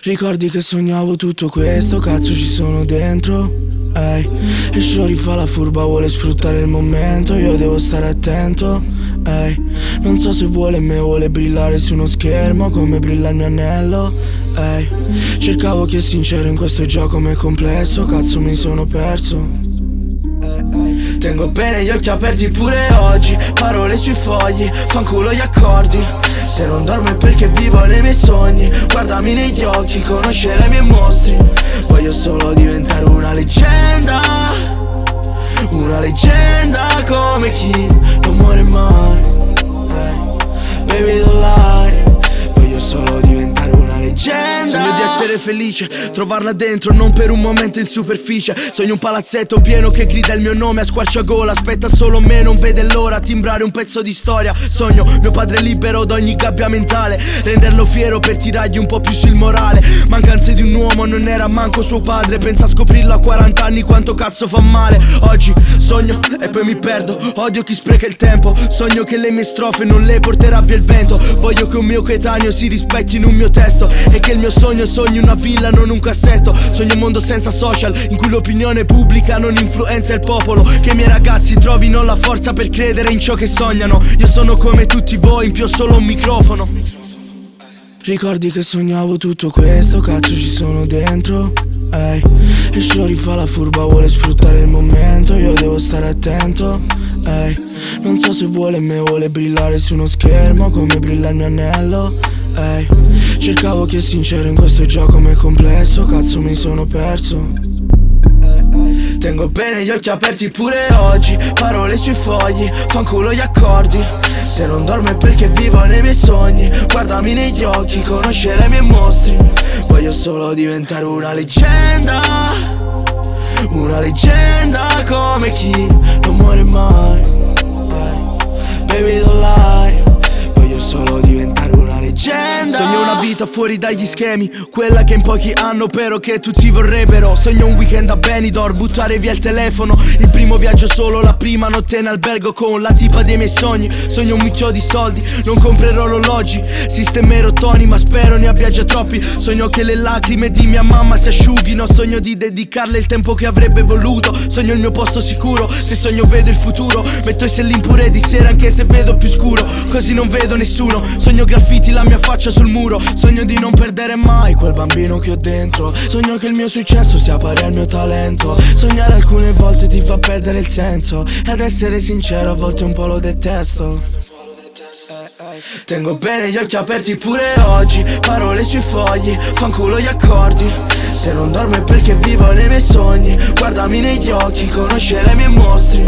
Ricordi che sognavo tutto questo, cazzo ci sono dentro. Ehi, e Shori fa la furba, vuole sfruttare il momento, io devo stare attento. Ehi, non so se vuole me, vuole brillare su uno schermo come brilla il mio anello. Ehi, cercavo chi è sincero in questo gioco ma è complesso, cazzo mi sono perso. Tengo bene gli occhi aperti pure oggi, parole sui fogli, fanculo gli accordi. Se non dormo è perché vivo nei miei sogni, guardami negli occhi, conoscere i miei mostri. Voglio solo diventare una leggenda come chi non muore mai. Baby don't lie, voglio solo diventare una leggenda. Sogno di essere felice, trovarla dentro, non per un momento in superficie. Sogno un palazzetto pieno che grida il mio nome a squarciagola. Aspetta solo me, non vede l'ora, timbrare un pezzo di storia. Sogno mio padre libero da ogni gabbia mentale, renderlo fiero per tirargli un po' più sul morale. Mancanze di un uomo, non era manco suo padre. Pensa a scoprirlo a 40 anni quanto cazzo fa male. Oggi sogno e poi mi perdo, odio chi spreca il tempo. Sogno che le mie strofe non le porterà via il vento. Voglio che un mio coetaneo si rispecchi in un mio testo e che il mio sogno sogni una villa, non un cassetto. Sogno un mondo senza social, in cui l'opinione pubblica non influenza il popolo. Che i miei ragazzi trovino la forza per credere in ciò che sognano. Io sono come tutti voi, in più ho solo un microfono. Ricordi che sognavo tutto questo, cazzo ci sono dentro. Ehi, e Shori fa la furba, vuole sfruttare il momento, io devo stare attento. Ehi, non so se vuole me, vuole brillare su uno schermo come brilla il mio anello. Ehi, cercavo chi è sincero in questo gioco ma è complesso, cazzo mi sono perso. Tengo bene gli occhi aperti pure oggi, parole sui fogli, fanculo gli accordi. Se non dormo è perché vivo nei miei sogni, guardami negli occhi, conoscere i miei mostri. Voglio solo diventare una leggenda come chi non muore mai. Baby don't lie, voglio solo diventare una leggenda. Sogno una vita fuori dagli schemi, quella che in pochi hanno però che tutti vorrebbero. Sogno un weekend a Benidorm, buttare via il telefono, il primo viaggio solo, la prima notte in albergo con la tipa dei miei sogni. Sogno un mucchio di soldi, non comprerò orologi, sistemerò toni ma spero ne abbia già troppi. Sogno che le lacrime di mia mamma si asciughino, sogno di dedicarle il tempo che avrebbe voluto. Sogno il mio posto sicuro, se sogno vedo il futuro, metto i sellin pure di sera anche se vedo più scuro, così non vedo nessuno. Sogno graffiti la mia faccia sul muro, sogno di non perdere mai quel bambino che ho dentro. Sogno che il mio successo sia pari al mio talento. Sognare alcune volte ti fa perdere il senso, e ad essere sincero a volte un po' lo detesto. Tengo bene gli occhi aperti pure oggi, parole sui fogli, fanculo gli accordi. Se non dormo è perché vivo nei miei sogni, guardami negli occhi, conoscere i miei mostri.